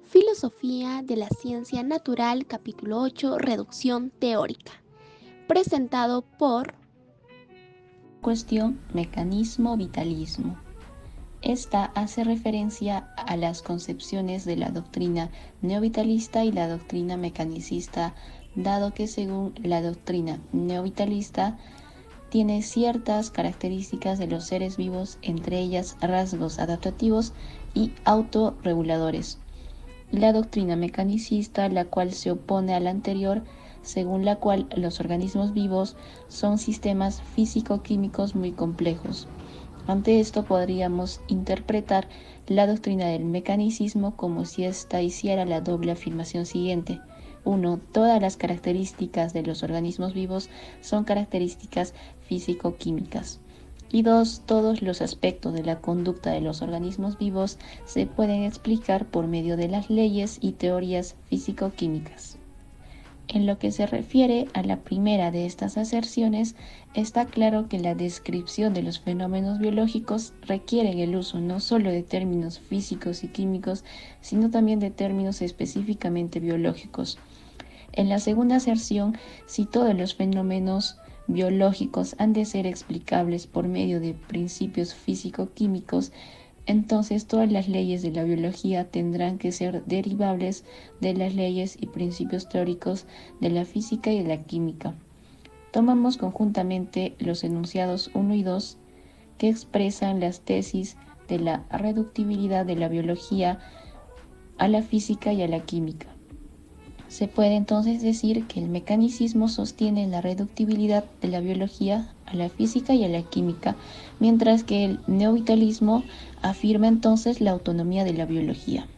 Filosofía de la Ciencia Natural, capítulo 8, Reducción Teórica. Presentado por Cuestión mecanismo-vitalismo. Esta hace referencia a las concepciones de la doctrina neovitalista y la doctrina mecanicista, dado que según la doctrina neovitalista tiene ciertas características de los seres vivos, entre ellas rasgos adaptativos y autorreguladores. La doctrina mecanicista, la cual se opone a la anterior, según la cual los organismos vivos son sistemas físico-químicos muy complejos. Ante esto podríamos interpretar la doctrina del mecanicismo como si ésta hiciera la doble afirmación siguiente. 1. Todas las características de los organismos vivos son características físico-químicas. Y 2. Todos los aspectos de la conducta de los organismos vivos se pueden explicar por medio de las leyes y teorías físico-químicas. En lo que se refiere a la primera de estas aserciones, está claro que la descripción de los fenómenos biológicos requiere el uso no solo de términos físicos y químicos, sino también de términos específicamente biológicos. En la segunda aserción, si todos los fenómenos biológicos han de ser explicables por medio de principios físico-químicos, entonces todas las leyes de la biología tendrán que ser derivables de las leyes y principios teóricos de la física y de la química. Tomamos conjuntamente los enunciados 1 y 2 que expresan las tesis de la reductibilidad de la biología a la física y a la química. Se puede entonces decir que el mecanicismo sostiene la reductibilidad de la biología a la física y a la química, mientras que el neovitalismo afirma entonces la autonomía de la biología.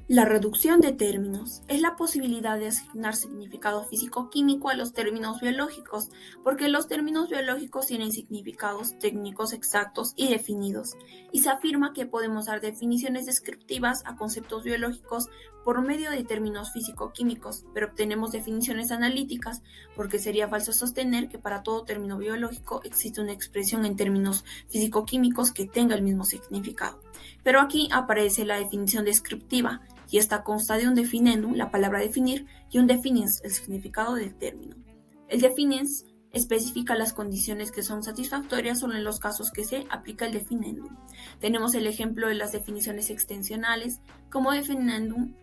La reducción de términos es la posibilidad de asignar significado físico-químico a los términos biológicos, porque los términos biológicos tienen significados técnicos exactos y definidos, y se afirma que podemos dar definiciones descriptivas a conceptos biológicos por medio de términos físico-químicos, pero obtenemos definiciones analíticas, porque sería falso sostener que para todo término biológico existe una expresión en términos físico-químicos que tenga el mismo significado. Pero aquí aparece la definición descriptiva, y esta consta de un definendum, la palabra definir, y un definens, el significado del término. El definens especifica las condiciones que son satisfactorias solo en los casos que se aplica el definendum. Tenemos el ejemplo de las definiciones extensionales, como definendum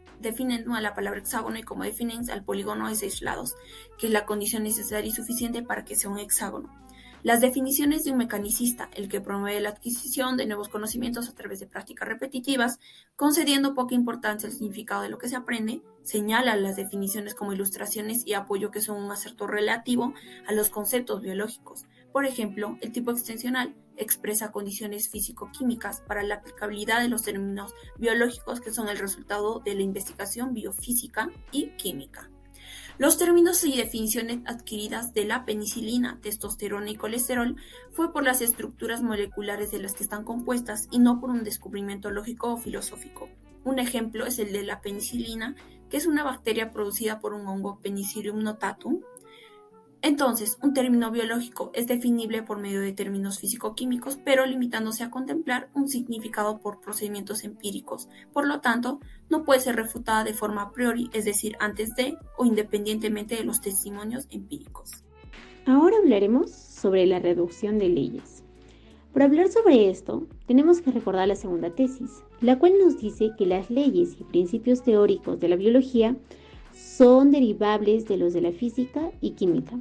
a la palabra hexágono y como definens al polígono de 6 lados, que es la condición necesaria y suficiente para que sea un hexágono. Las definiciones de un mecanicista, el que promueve la adquisición de nuevos conocimientos a través de prácticas repetitivas, concediendo poca importancia al significado de lo que se aprende, señala las definiciones como ilustraciones y apoyo que son un acerto relativo a los conceptos biológicos. Por ejemplo, el tipo extensional expresa condiciones físico-químicas para la aplicabilidad de los términos biológicos que son el resultado de la investigación biofísica y química. Los términos y definiciones adquiridas de la penicilina, testosterona y colesterol fue por las estructuras moleculares de las que están compuestas y no por un descubrimiento lógico o filosófico. Un ejemplo es el de la penicilina, que es una bacteria producida por un hongo Penicillium notatum. Entonces, un término biológico es definible por medio de términos físico-químicos, pero limitándose a contemplar un significado por procedimientos empíricos. Por lo tanto, no puede ser refutada de forma a priori, es decir, antes de o independientemente de los testimonios empíricos. Ahora hablaremos sobre la reducción de leyes. Para hablar sobre esto, tenemos que recordar la segunda tesis, la cual nos dice que las leyes y principios teóricos de la biología son derivables de los de la física y química.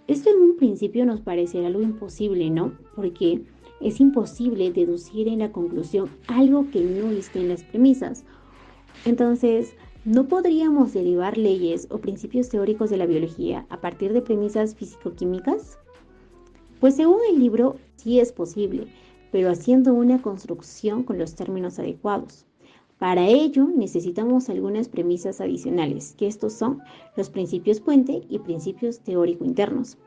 Esto en un principio nos parecerá algo imposible, ¿no? Porque es imposible deducir en la conclusión algo que no esté en las premisas. Entonces, ¿no podríamos derivar leyes o principios teóricos de la biología a partir de premisas físico-químicas? Pues según el libro, sí es posible, pero haciendo una construcción con los términos adecuados. Para ello necesitamos algunas premisas adicionales, que estos son los principios puente y principios teórico internos,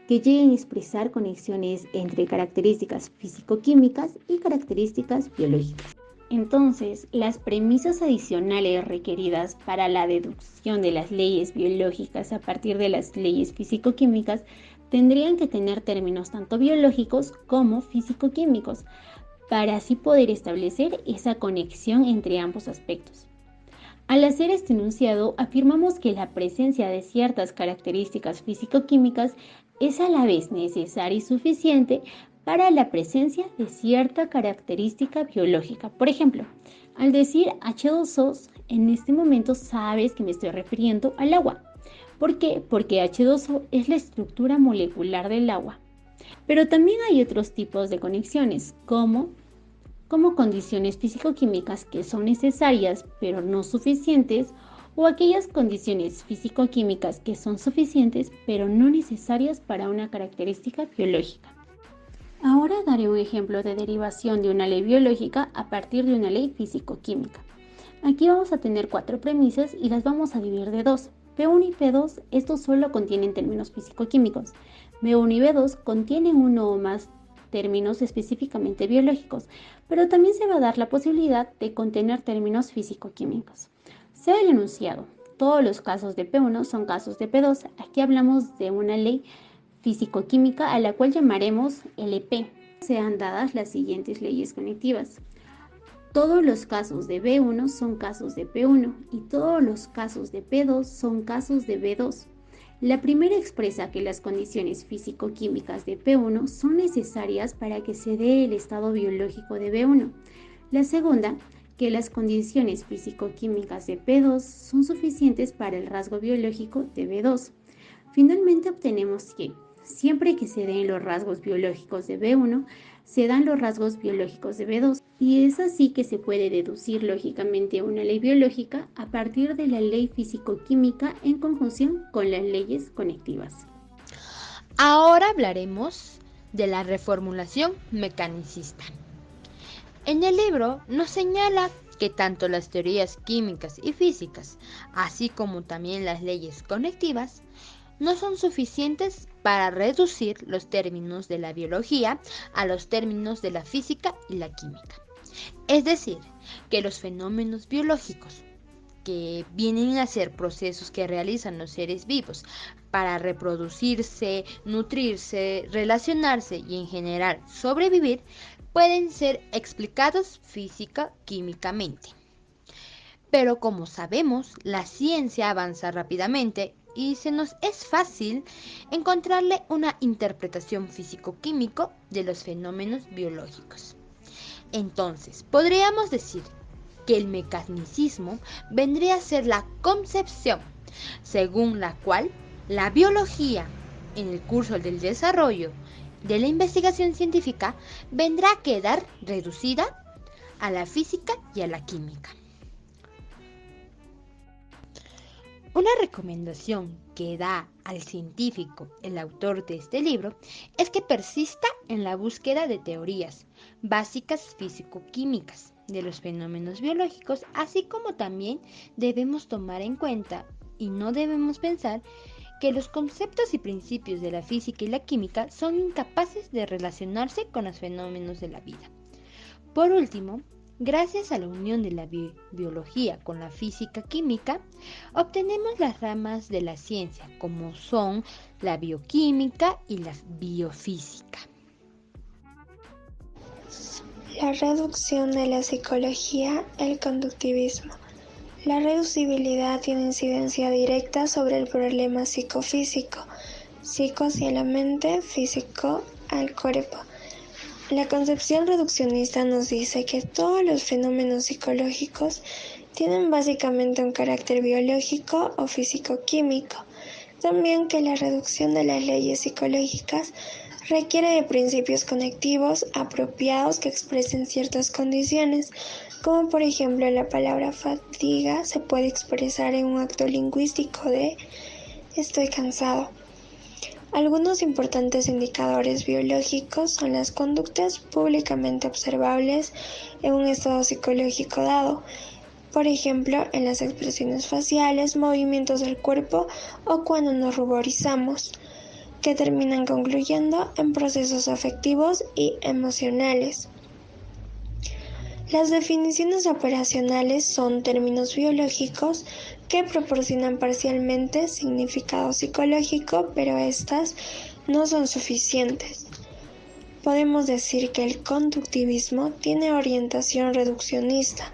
que lleguen a expresar conexiones entre características físico-químicas y características biológicas. Entonces, las premisas adicionales requeridas para la deducción de las leyes biológicas a partir de las leyes físico-químicas tendrían que tener términos tanto biológicos como físico-químicos, para así poder establecer esa conexión entre ambos aspectos. Al hacer este enunciado, afirmamos que la presencia de ciertas características físico-químicas es a la vez necesaria y suficiente para la presencia de cierta característica biológica. Por ejemplo, al decir H2O, en este momento sabes que me estoy refiriendo al agua. ¿Por qué? Porque H2O es la estructura molecular del agua. Pero también hay otros tipos de conexiones, como condiciones físico-químicas que son necesarias pero no suficientes, o aquellas condiciones físico-químicas que son suficientes pero no necesarias para una característica biológica. Ahora daré un ejemplo de derivación de una ley biológica a partir de una ley físico-química. Aquí vamos a tener 4 premisas y las vamos a dividir de 2. P1 y P2, estos solo contienen términos físico-químicos. B1 y B2 contienen uno o más términos específicamente biológicos, pero también se va a dar la posibilidad de contener términos físico-químicos. Sea el enunciado, todos los casos de P1 son casos de P2. Aquí hablamos de una ley físico-química a la cual llamaremos LP. Sean dadas las siguientes leyes conectivas. Todos los casos de B1 son casos de P1 y todos los casos de P2 son casos de B2. La primera expresa que las condiciones físico-químicas de P1 son necesarias para que se dé el estado biológico de B1. La segunda, que las condiciones físico-químicas de P2 son suficientes para el rasgo biológico de B2. Finalmente obtenemos que, siempre que se den los rasgos biológicos de B1, se dan los rasgos biológicos de B2. Y es así que se puede deducir lógicamente una ley biológica a partir de la ley físico-química en conjunción con las leyes conectivas. Ahora hablaremos de la reformulación mecanicista. En el libro nos señala que tanto las teorías químicas y físicas, así como también las leyes conectivas, no son suficientes para reducir los términos de la biología a los términos de la física y la química. Es decir, que los fenómenos biológicos, que vienen a ser procesos que realizan los seres vivos para reproducirse, nutrirse, relacionarse y en general sobrevivir, pueden ser explicados física-químicamente. Pero como sabemos, la ciencia avanza rápidamente y se nos es fácil encontrarle una interpretación físico-químico de los fenómenos biológicos. Entonces, podríamos decir que el mecanicismo vendría a ser la concepción según la cual la biología, en el curso del desarrollo de la investigación científica, vendrá a quedar reducida a la física y a la química. Una recomendación que da al científico el autor de este libro es que persista en la búsqueda de teorías básicas físico-químicas de los fenómenos biológicos, así como también debemos tomar en cuenta y no debemos pensar que los conceptos y principios de la física y la química son incapaces de relacionarse con los fenómenos de la vida. Por último, gracias a la unión de la biología con la física química, obtenemos las ramas de la ciencia, como son la bioquímica y la biofísica. La reducción de la psicología, el conductivismo. La reducibilidad tiene incidencia directa sobre el problema psicofísico, psico hacia la mente, físico al cuerpo. La concepción reduccionista nos dice que todos los fenómenos psicológicos tienen básicamente un carácter biológico o físico-químico. También que la reducción de las leyes psicológicas requiere de principios conectivos apropiados que expresen ciertas condiciones, como por ejemplo la palabra fatiga se puede expresar en un acto lingüístico de estoy cansado. Algunos importantes indicadores biológicos son las conductas públicamente observables en un estado psicológico dado, por ejemplo, en las expresiones faciales, movimientos del cuerpo o cuando nos ruborizamos, que terminan concluyendo en procesos afectivos y emocionales. Las definiciones operacionales son términos biológicos que proporcionan parcialmente significado psicológico, pero estas no son suficientes. podemos decir que el conductivismo tiene orientación reduccionista.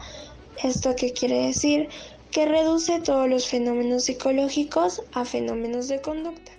¿Esto qué quiere decir? Que reduce todos los fenómenos psicológicos a fenómenos de conducta.